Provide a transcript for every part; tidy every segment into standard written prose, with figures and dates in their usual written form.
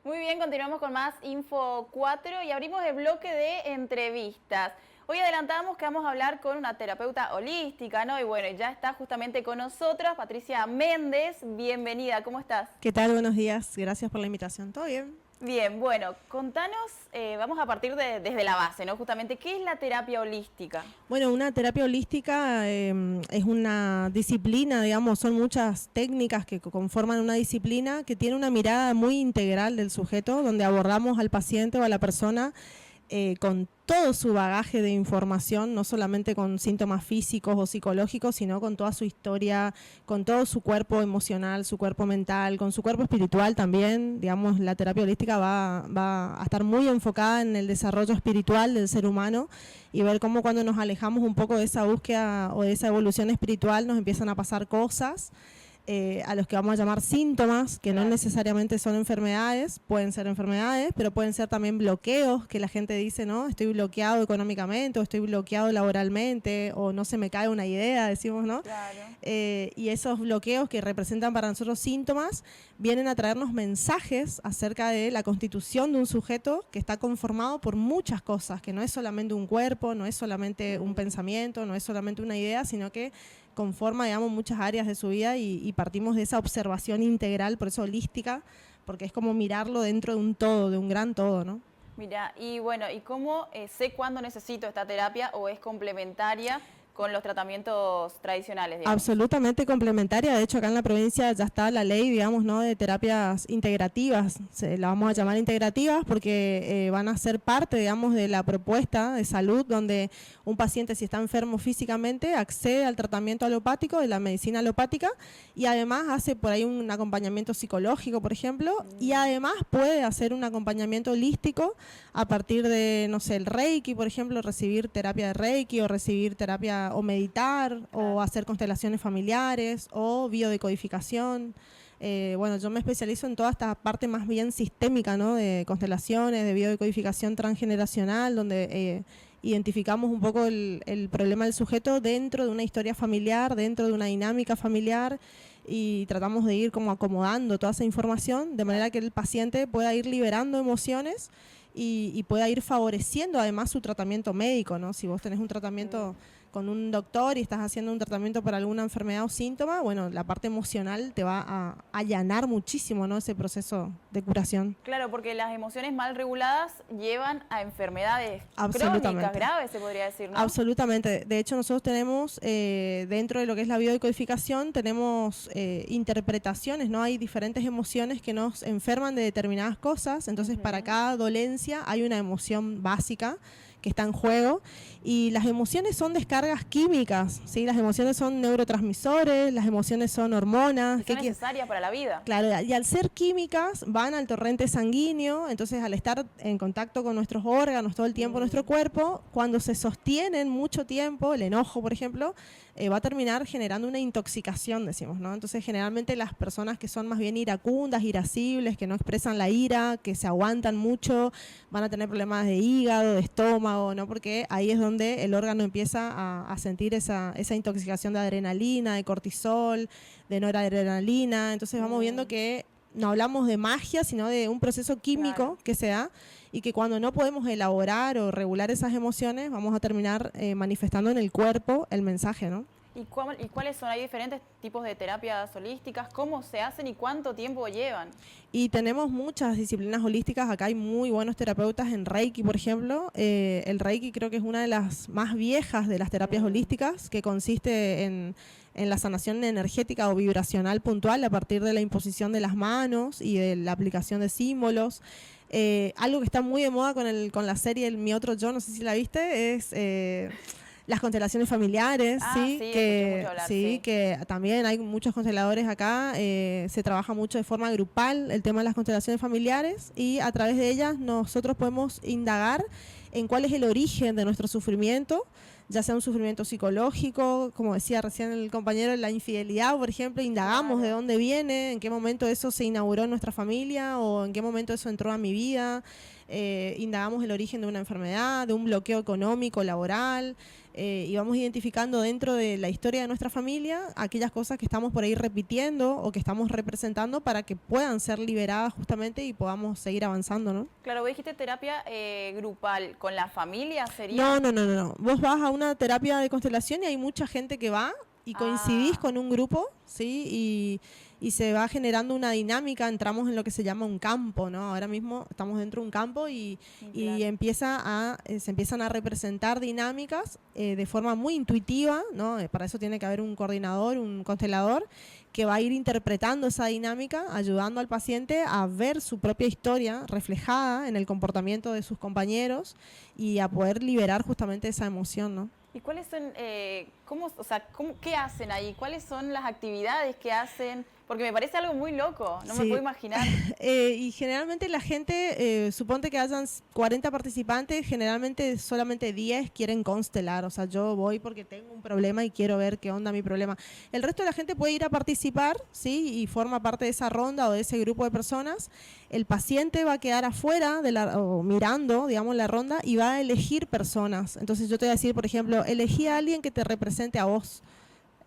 Muy bien, continuamos con más Info 4 y abrimos el bloque de entrevistas. Hoy adelantamos que vamos a hablar con una terapeuta holística, ¿no? Y bueno, ya está justamente con nosotros Patricia Méndez. Bienvenida, ¿cómo estás? ¿Qué tal? Buenos días. Gracias por la invitación. ¿Todo bien? Bien, bueno, contanos, vamos a partir desde la base, ¿no? Justamente, ¿qué es la terapia holística? Bueno, una terapia holística es una disciplina, digamos, son muchas técnicas que conforman una disciplina que tiene una mirada muy integral del sujeto, donde abordamos al paciente o a la persona con todo su bagaje de información, no solamente con síntomas físicos o psicológicos, sino con toda su historia, con todo su cuerpo emocional, su cuerpo mental, con su cuerpo espiritual también. Digamos, la terapia holística va a estar muy enfocada en el desarrollo espiritual del ser humano y ver cómo cuando nos alejamos un poco de esa búsqueda o de esa evolución espiritual nos empiezan a pasar cosas. A los que vamos a llamar síntomas, que no necesariamente son enfermedades, pueden ser enfermedades, pero pueden ser también bloqueos, que la gente dice, ¿no? Estoy bloqueado económicamente, o estoy bloqueado laboralmente, o no se me cae una idea, decimos, ¿no? Claro. Y esos bloqueos que representan para nosotros síntomas, vienen a traernos mensajes acerca de la constitución de un sujeto que está conformado por muchas cosas, que no es solamente un cuerpo, no es solamente un pensamiento, no es solamente una idea, sino que conforma, digamos, muchas áreas de su vida y partimos de esa observación integral, por eso holística, porque es como mirarlo dentro de un todo, de un gran todo, ¿no? Mira, y bueno, ¿y cómo sé cuándo necesito esta terapia o es complementaria con los tratamientos tradicionales, digamos? Absolutamente complementaria. De hecho, acá en la provincia ya está la ley, digamos, ¿no?, de terapias integrativas. La vamos a llamar integrativas porque van a ser parte, digamos, de la propuesta de salud, donde un paciente, si está enfermo físicamente, accede al tratamiento alopático, de la medicina alopática, y además hace por ahí un acompañamiento psicológico, por ejemplo, y además puede hacer un acompañamiento holístico a partir de, no sé, el Reiki, por ejemplo, recibir terapia de Reiki o recibir terapia o meditar o hacer constelaciones familiares o biodecodificación. Bueno, yo me especializo en toda esta parte más bien sistémica, ¿no?, de constelaciones, de biodecodificación transgeneracional, donde identificamos un poco el problema del sujeto dentro de una historia familiar, dentro de una dinámica familiar, y tratamos de ir como acomodando toda esa información de manera que el paciente pueda ir liberando emociones y pueda ir favoreciendo además su tratamiento médico, ¿no? Si vos tenés un tratamiento con un doctor y estás haciendo un tratamiento para alguna enfermedad o síntoma, bueno, la parte emocional te va a allanar muchísimo, ¿no?, ese proceso de curación. Claro, porque las emociones mal reguladas llevan a enfermedades crónicas, Absolutamente. graves, se podría decir, ¿no? Absolutamente. De hecho, nosotros tenemos, dentro de lo que es la biodecodificación, tenemos interpretaciones, ¿no? Hay diferentes emociones que nos enferman de determinadas cosas, entonces para cada dolencia hay una emoción básica que está en juego, y las emociones son descargas químicas, ¿sí? Las emociones son neurotransmisores, las emociones son hormonas. Y son necesarias para la vida. Claro, y al ser químicas van al torrente sanguíneo, entonces al estar en contacto con nuestros órganos todo el tiempo, nuestro cuerpo, cuando se sostienen mucho tiempo, el enojo, por ejemplo, va a terminar generando una intoxicación, decimos, ¿no? Entonces generalmente las personas que son más bien iracundas, irascibles, que no expresan la ira, que se aguantan mucho, van a tener problemas de hígado, de estómago, ¿no? Porque ahí es donde el órgano empieza a sentir esa intoxicación de adrenalina, de cortisol, de noradrenalina. Entonces vamos viendo que no hablamos de magia, sino de un proceso químico que se da, y que cuando no podemos elaborar o regular esas emociones, vamos a terminar manifestando en el cuerpo el mensaje, ¿no? ¿Y cuáles son? ¿Hay diferentes tipos de terapias holísticas? ¿Cómo se hacen y cuánto tiempo llevan? Y tenemos muchas disciplinas holísticas. Acá hay muy buenos terapeutas en Reiki, por ejemplo. El Reiki creo que es una de las más viejas de las terapias holísticas, que consiste en la sanación energética o vibracional puntual a partir de la imposición de las manos y de la aplicación de símbolos. Algo que está muy de moda con la serie Mi Otro Yo, no sé si la viste, es las constelaciones familiares, ¿sí? Que también hay muchos consteladores acá, se trabaja mucho de forma grupal el tema de las constelaciones familiares, y a través de ellas nosotros podemos indagar en cuál es el origen de nuestro sufrimiento, ya sea un sufrimiento psicológico, como decía recién el compañero, la infidelidad, por ejemplo, indagamos de dónde viene, en qué momento eso se inauguró en nuestra familia o en qué momento eso entró a mi vida, indagamos el origen de una enfermedad, de un bloqueo económico, laboral, y vamos identificando dentro de la historia de nuestra familia aquellas cosas que estamos por ahí repitiendo o que estamos representando para que puedan ser liberadas justamente y podamos seguir avanzando, ¿no? Claro, vos dijiste terapia grupal, ¿con la familia sería? No. Vos vas a una terapia de constelación y hay mucha gente que va y coincidís con un grupo, ¿sí? Y se va generando una dinámica, entramos en lo que se llama un campo, ¿no? Ahora mismo estamos dentro de un campo y se empiezan a representar dinámicas de forma muy intuitiva, ¿no? Para eso tiene que haber un coordinador, un constelador, que va a ir interpretando esa dinámica, ayudando al paciente a ver su propia historia reflejada en el comportamiento de sus compañeros y a poder liberar justamente esa emoción, ¿no? ¿Y cuáles son, qué hacen ahí? ¿Cuáles son las actividades que hacen? Porque me parece algo muy loco, no me puedo imaginar. Y generalmente la gente, suponte que hayan 40 participantes, generalmente solamente 10 quieren constelar. O sea, yo voy porque tengo un problema y quiero ver qué onda mi problema. El resto de la gente puede ir a participar, ¿sí? Y forma parte de esa ronda o de ese grupo de personas. El paciente va a quedar afuera o mirando, digamos, la ronda y va a elegir personas. Entonces yo te voy a decir, por ejemplo, elegí a alguien que te represente a vos.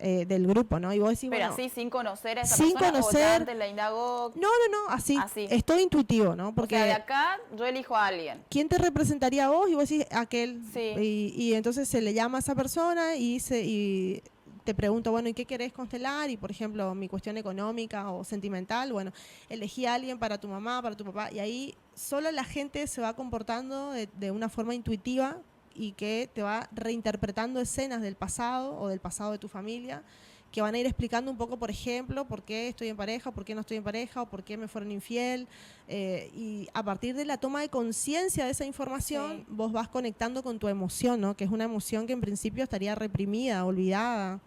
Del grupo, ¿no? Y vos decís, pero bueno, así, sin conocer a esa sin persona, conocer, o ya antes la indagó. No, así. Es todo intuitivo, ¿no? Porque de acá yo elijo a alguien. ¿Quién te representaría a vos? Y vos decís, aquel. Sí. Y entonces se le llama a esa persona y te pregunto, bueno, ¿y qué querés constelar? Y, por ejemplo, mi cuestión económica o sentimental, bueno, elegí a alguien para tu mamá, para tu papá. Y ahí solo la gente se va comportando de una forma intuitiva y que te va reinterpretando escenas del pasado o del pasado de tu familia, que van a ir explicando un poco, por ejemplo, por qué estoy en pareja, por qué no estoy en pareja, o por qué me fueron infiel. Y a partir de la toma de conciencia de esa información, vos vas conectando con tu emoción, ¿no? Que es una emoción que en principio estaría reprimida, olvidada,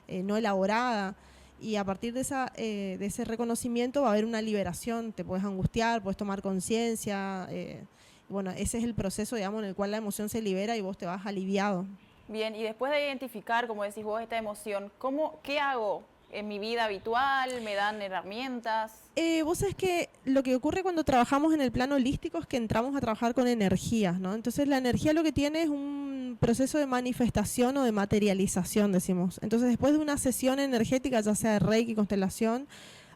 no elaborada. Y a partir de ese reconocimiento va a haber una liberación, te puedes angustiar, puedes tomar conciencia. Bueno, ese es el proceso, digamos, en el cual la emoción se libera y vos te vas aliviado. Bien, y después de identificar, como decís vos, esta emoción, ¿qué hago en mi vida habitual? ¿Me dan herramientas? Vos sabés que lo que ocurre cuando trabajamos en el plano holístico es que entramos a trabajar con energías, ¿no? Entonces la energía lo que tiene es un proceso de manifestación o de materialización, decimos. Entonces después de una sesión energética, ya sea de Reiki, constelación,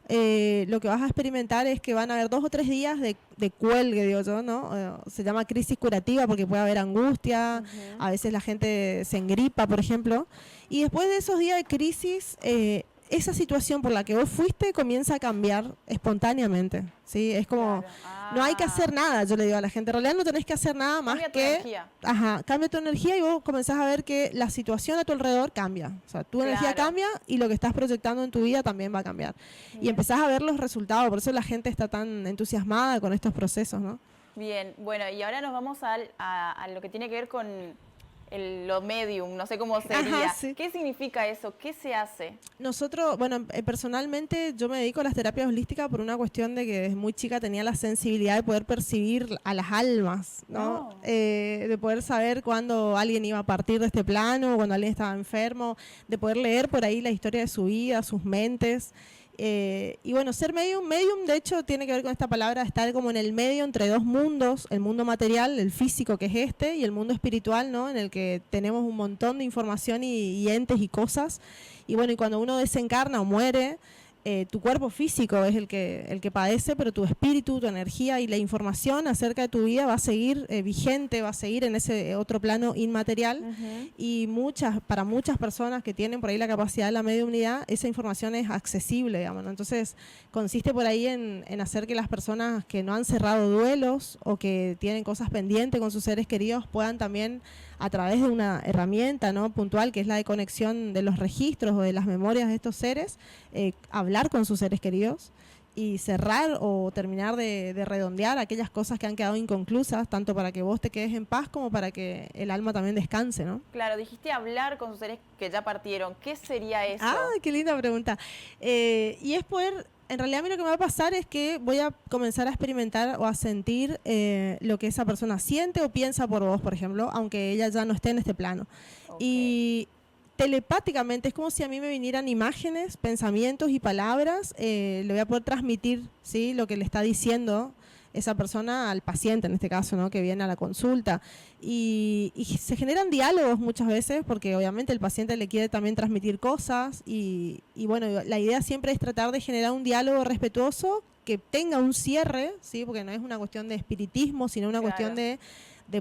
lo que vas a experimentar es que van a haber 2 o 3 días de cuelgue, digo yo, ¿no? Se llama crisis curativa porque puede haber angustia, a veces la gente se engripa, por ejemplo, y después de esos días de crisis, esa situación por la que vos fuiste comienza a cambiar espontáneamente, ¿sí? Es como, no hay que hacer nada, yo le digo a la gente, en realidad no tenés que hacer nada más que... Cambia tu energía y vos comenzás a ver que la situación a tu alrededor cambia. O sea, tu energía cambia y lo que estás proyectando en tu vida también va a cambiar. Bien. Y empezás a ver los resultados, por eso la gente está tan entusiasmada con estos procesos, ¿no? Bien, bueno, y ahora nos vamos a lo que tiene que ver con... lo medium, no sé cómo sería. ¿Qué significa eso? ¿Qué se hace? Nosotros, bueno, personalmente yo me dedico a las terapias holísticas por una cuestión de que desde muy chica tenía la sensibilidad de poder percibir a las almas, ¿no? De poder saber cuándo alguien iba a partir de este plano, cuando alguien estaba enfermo, de poder leer por ahí la historia de su vida, sus mentes. Y bueno, ser medium de hecho tiene que ver con esta palabra, estar como en el medio entre dos mundos, el mundo material, el físico que es este, y el mundo espiritual, ¿no? En el que tenemos un montón de información y entes y cosas, y bueno, y cuando uno desencarna o muere, tu cuerpo físico es el que padece, pero tu espíritu, tu energía y la información acerca de tu vida va a seguir vigente, va a seguir en ese otro plano inmaterial. Y para muchas personas que tienen por ahí la capacidad de la mediumnidad, esa información es accesible, digamos, ¿no? Entonces consiste por ahí en hacer que las personas que no han cerrado duelos o que tienen cosas pendientes con sus seres queridos puedan también, a través de una herramienta, ¿no?, puntual, que es la de conexión de los registros o de las memorias de estos seres, hablar con sus seres queridos y cerrar o terminar de redondear aquellas cosas que han quedado inconclusas, tanto para que vos te quedes en paz como para que el alma también descanse, ¿no? Claro, dijiste hablar con sus seres que ya partieron. ¿Qué sería eso? Ah, qué linda pregunta. Y es poder... En realidad a mí lo que me va a pasar es que voy a comenzar a experimentar o a sentir lo que esa persona siente o piensa por vos, por ejemplo, aunque ella ya no esté en este plano. Y telepáticamente es como si a mí me vinieran imágenes, pensamientos y palabras, le voy a poder transmitir, ¿sí?, lo que le está diciendo esa persona al paciente, en este caso, ¿no? Que viene a la consulta. Y se generan diálogos muchas veces, porque obviamente el paciente le quiere también transmitir cosas, y bueno, la idea siempre es tratar de generar un diálogo respetuoso que tenga un cierre, ¿sí? Porque no es una cuestión de espiritismo, sino una cuestión de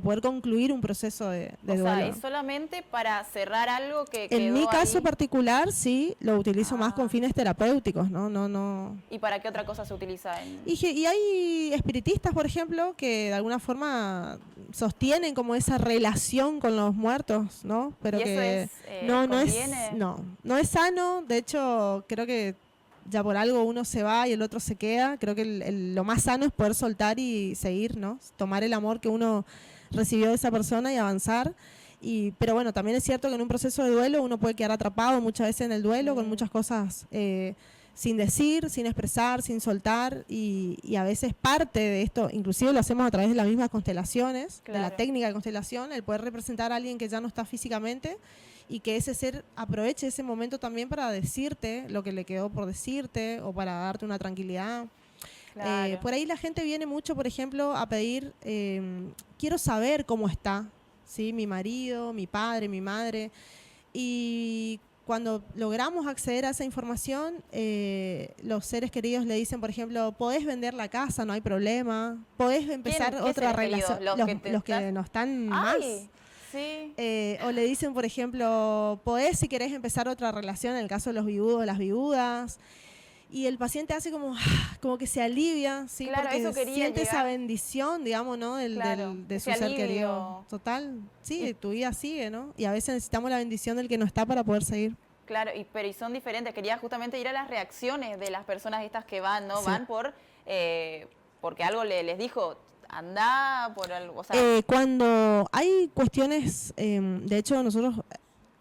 poder concluir un proceso de duelo. O sea, es solamente para cerrar algo que quedó en mi caso ahí. particular, sí, lo utilizo más con fines terapéuticos, ¿no? ¿Y para qué otra cosa se utiliza? Y hay espiritistas, por ejemplo, que de alguna forma sostienen como esa relación con los muertos, ¿no? Pero ¿Y que eso no es sano. De hecho, creo que ya por algo uno se va y el otro se queda. Creo que lo más sano es poder soltar y seguir, ¿no? Tomar el amor que uno recibió de esa persona y avanzar. Pero bueno, también es cierto que en un proceso de duelo uno puede quedar atrapado muchas veces en el duelo con muchas cosas sin decir, sin expresar, sin soltar, y a veces parte de esto, inclusive lo hacemos a través de las mismas constelaciones, de la técnica de constelación, el poder representar a alguien que ya no está físicamente y que ese ser aproveche ese momento también para decirte lo que le quedó por decirte o para darte una tranquilidad. Claro. Por ahí la gente viene mucho, por ejemplo, a pedir, quiero saber cómo está, ¿sí? Mi marido, mi padre, mi madre, y cuando logramos acceder a esa información, los seres queridos le dicen, por ejemplo, podés vender la casa, no hay problema, podés empezar otra relación, los que no están más. Sí. O le dicen, por ejemplo, podés, si querés, empezar otra relación, en el caso de los viudos, las viudas. Y el paciente hace como que se alivia, ¿sí? Claro, porque eso quería siente llegar. esa bendición, digamos, ¿no? De su ser querido. Total, sí, tu vida sigue, ¿no? Y a veces necesitamos la bendición del que no está para poder seguir. Claro, pero y son diferentes. Quería justamente ir a las reacciones de las personas estas que van, ¿no? Sí. Van porque algo les dijo, anda por algo, o sea. Cuando hay cuestiones, de hecho nosotros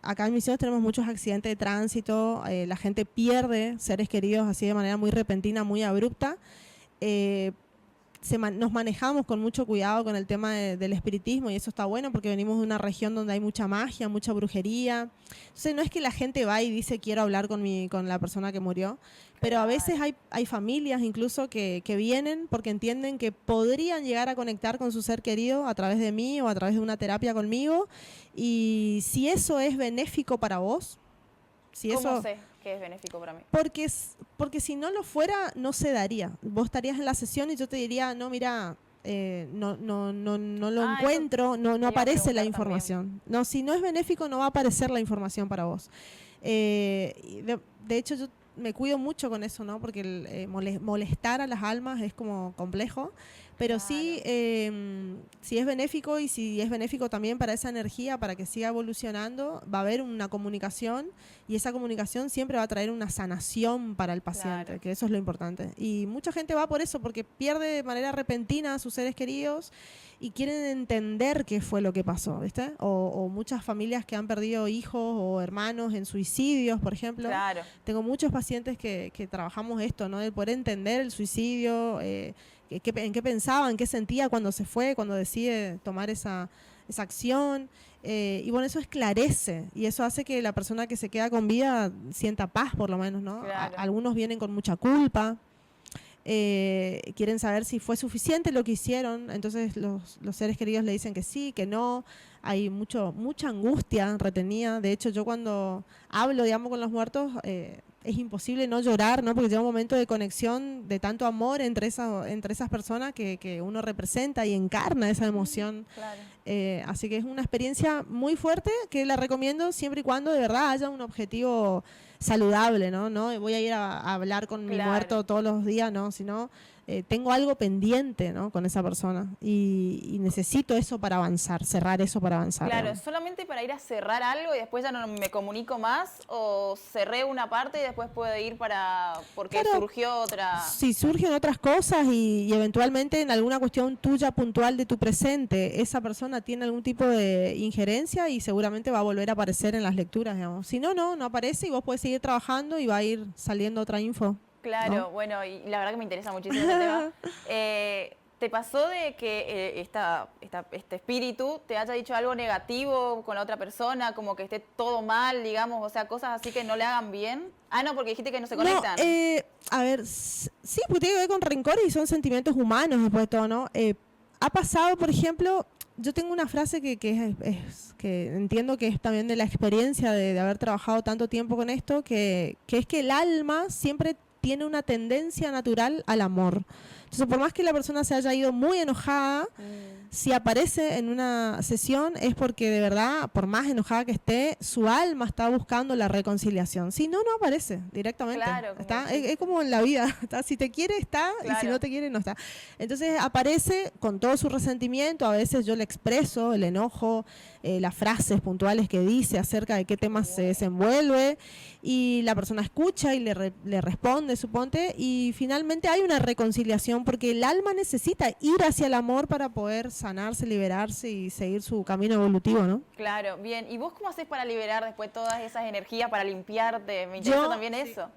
acá en Misiones tenemos muchos accidentes de tránsito, la gente pierde seres queridos así de manera muy repentina, muy abrupta. Nos manejamos con mucho cuidado con el tema del espiritismo, y eso está bueno porque venimos de una región donde hay mucha magia, mucha brujería. Entonces no es que la gente va y dice quiero hablar con la persona que murió, pero a veces hay familias incluso que vienen porque entienden que podrían llegar a conectar con su ser querido a través de mí o a través de una terapia conmigo, y si eso es benéfico para vos, ¿Cómo sé que es benéfico para mí? Porque si no lo fuera, no se daría. Vos estarías en la sesión y yo te diría, no, mira, no lo encuentro, no aparece la información. También. No, si no es benéfico, no va a aparecer la información para vos. De hecho, yo me cuido mucho con eso, ¿no? Porque molestar a las almas es como complejo, pero sí, si es benéfico, y si es benéfico también para esa energía, para que siga evolucionando, va a haber una comunicación, y esa comunicación siempre va a traer una sanación para el paciente, que eso es lo importante. Y mucha gente va por eso, porque pierde de manera repentina a sus seres queridos y quieren entender qué fue lo que pasó, ¿viste? O muchas familias que han perdido hijos o hermanos en suicidios, por ejemplo. Claro. Tengo muchos pacientes que trabajamos esto, ¿no? De poder entender el suicidio, en qué pensaba, en qué sentía cuando se fue, cuando decide tomar esa acción. Y bueno, eso esclarece, y eso hace que la persona que se queda con vida sienta paz, por lo menos, ¿no? Claro. Algunos vienen con mucha culpa. Quieren saber si fue suficiente lo que hicieron, entonces los seres queridos le dicen que sí, que no. Hay mucha angustia retenida. De hecho, yo cuando hablo, digamos, con los muertos, es imposible no llorar, ¿no? Porque llega un momento de conexión, de tanto amor entre esas personas que uno representa y encarna esa emoción. Claro. Así que es una experiencia muy fuerte que la recomiendo siempre y cuando de verdad haya un objetivo saludable, ¿no? No voy a ir a hablar con mi muerto todos los días, ¿no? Sino tengo algo pendiente, ¿no? Con esa persona, y necesito eso para avanzar, cerrar eso para avanzar. Claro, solamente para ir a cerrar algo y después ya no me comunico más, o cerré una parte y después puedo ir porque surgió otra. Si surgen otras cosas y eventualmente en alguna cuestión tuya puntual de tu presente, esa persona tiene algún tipo de injerencia y seguramente va a volver a aparecer en las lecturas, digamos. Si no aparece, y vos podés seguir trabajando y va a ir saliendo otra info. Claro, ¿no? Bueno, y la verdad que me interesa muchísimo ese tema. ¿Te pasó de que este espíritu te haya dicho algo negativo con la otra persona, como que esté todo mal, digamos, o sea, cosas así que no le hagan bien? Ah, no, porque dijiste que no se conectan. No, a ver, sí, porque tiene que ver con rencores y son sentimientos humanos después de todo, ¿no? Ha pasado, por ejemplo, yo tengo una frase que entiendo que es también de la experiencia de haber trabajado tanto tiempo con esto, que es que el alma siempre tiene una tendencia natural al amor. Entonces, por más que la persona se haya ido muy enojada, si aparece en una sesión es porque de verdad, por más enojada que esté, su alma está buscando la reconciliación. Si no, no aparece directamente. Claro, es como en la vida. ¿Está? Si te quiere, está, claro. Y si no te quiere, no está. Entonces aparece con todo su resentimiento. A veces yo le expreso el enojo, las frases puntuales que dice acerca de qué temas se desenvuelve, y la persona escucha y le responde, suponte, y finalmente hay una reconciliación porque el alma necesita ir hacia el amor para poder sanarse, liberarse y seguir su camino evolutivo, ¿no? Claro, bien. ¿Y vos cómo haces para liberar después todas esas energías, para limpiarte? Me interesa también eso.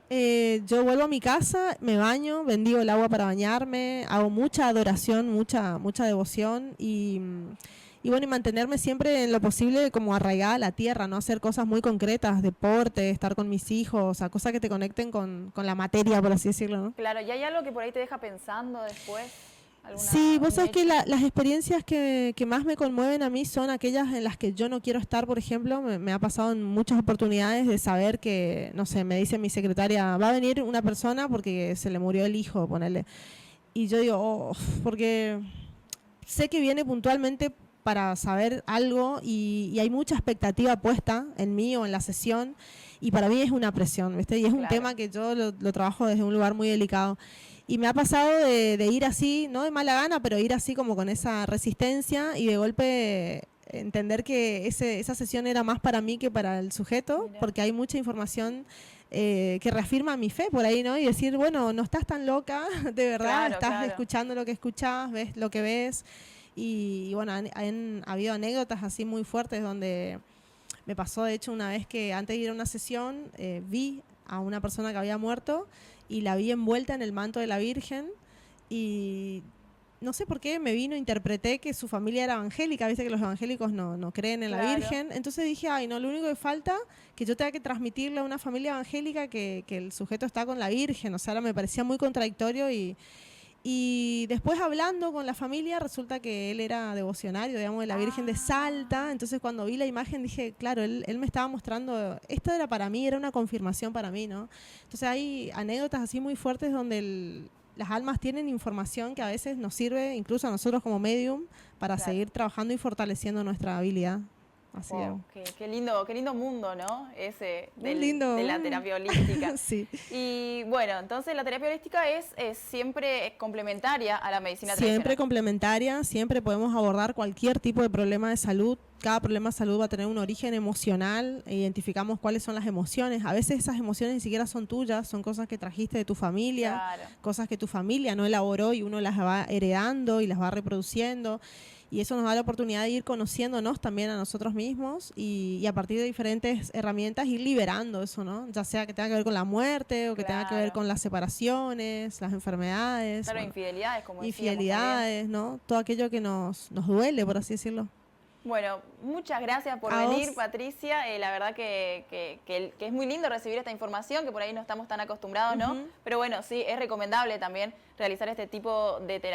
Yo vuelvo a mi casa, me baño, bendigo el agua para bañarme, hago mucha adoración, mucha devoción y bueno, y mantenerme siempre en lo posible como arraigada a la tierra, ¿no? Hacer cosas muy concretas, deporte, estar con mis hijos, o sea, cosas que te conecten con la materia, por así decirlo, ¿no? Claro, ¿y hay algo que por ahí te deja pensando después? Sí, vos sabés que las experiencias que más me conmueven a mí son aquellas en las que yo no quiero estar, por ejemplo. Me ha pasado en muchas oportunidades de saber que, no sé, me dice mi secretaria, va a venir una persona porque se le murió el hijo, ponele. Y yo digo, oh, porque sé que viene puntualmente para saber algo y hay mucha expectativa puesta en mí o en la sesión, y para mí es una presión, ¿viste? Y es un tema que yo lo trabajo desde un lugar muy delicado. Y me ha pasado de ir así, no de mala gana, pero ir así como con esa resistencia y de golpe entender que esa sesión era más para mí que para el sujeto. Mirá. Porque hay mucha información que reafirma mi fe por ahí, ¿no? Y decir, bueno, no estás tan loca, de verdad, estás escuchando lo que escuchás, ves lo que ves. Y bueno, han habido anécdotas así muy fuertes donde me pasó, de hecho, una vez que antes de ir a una sesión vi a una persona que había muerto y la vi envuelta en el manto de la Virgen, y no sé por qué me vino, interpreté que su familia era evangélica, viste que los evangélicos no creen en la Virgen, entonces dije, ay no, lo único que falta que yo tenga que transmitirle a una familia evangélica que el sujeto está con la Virgen, o sea, ahora me parecía muy contradictorio. Y después hablando con la familia resulta que él era devocionario, digamos, de la Virgen de Salta. Entonces cuando vi la imagen dije, claro, él me estaba mostrando, esto era para mí, era una confirmación para mí, ¿no? Entonces hay anécdotas así muy fuertes donde las almas tienen información que a veces nos sirve, incluso a nosotros como medium, para seguir trabajando y fortaleciendo nuestra habilidad. Así qué lindo mundo, ¿no? Ese de la terapia holística. Sí. Y bueno, entonces la terapia holística es siempre complementaria a la medicina tradicional. Siempre complementaria, siempre podemos abordar cualquier tipo de problema de salud. Cada problema de salud va a tener un origen emocional, identificamos cuáles son las emociones. A veces esas emociones ni siquiera son tuyas, son cosas que trajiste de tu familia, cosas que tu familia no elaboró y uno las va heredando y las va reproduciendo. Y eso nos da la oportunidad de ir conociéndonos también a nosotros mismos y a partir de diferentes herramientas ir liberando eso, ¿no? Ya sea que tenga que ver con la muerte o que tenga que ver con las separaciones, las enfermedades. Claro, infidelidades, como infidelidades, ¿no? Todo aquello que nos duele, por así decirlo. Bueno, muchas gracias por venir, Patricia. La verdad que es muy lindo recibir esta información, que por ahí no estamos tan acostumbrados, ¿no? Pero bueno, sí, es recomendable también realizar este tipo de terapia.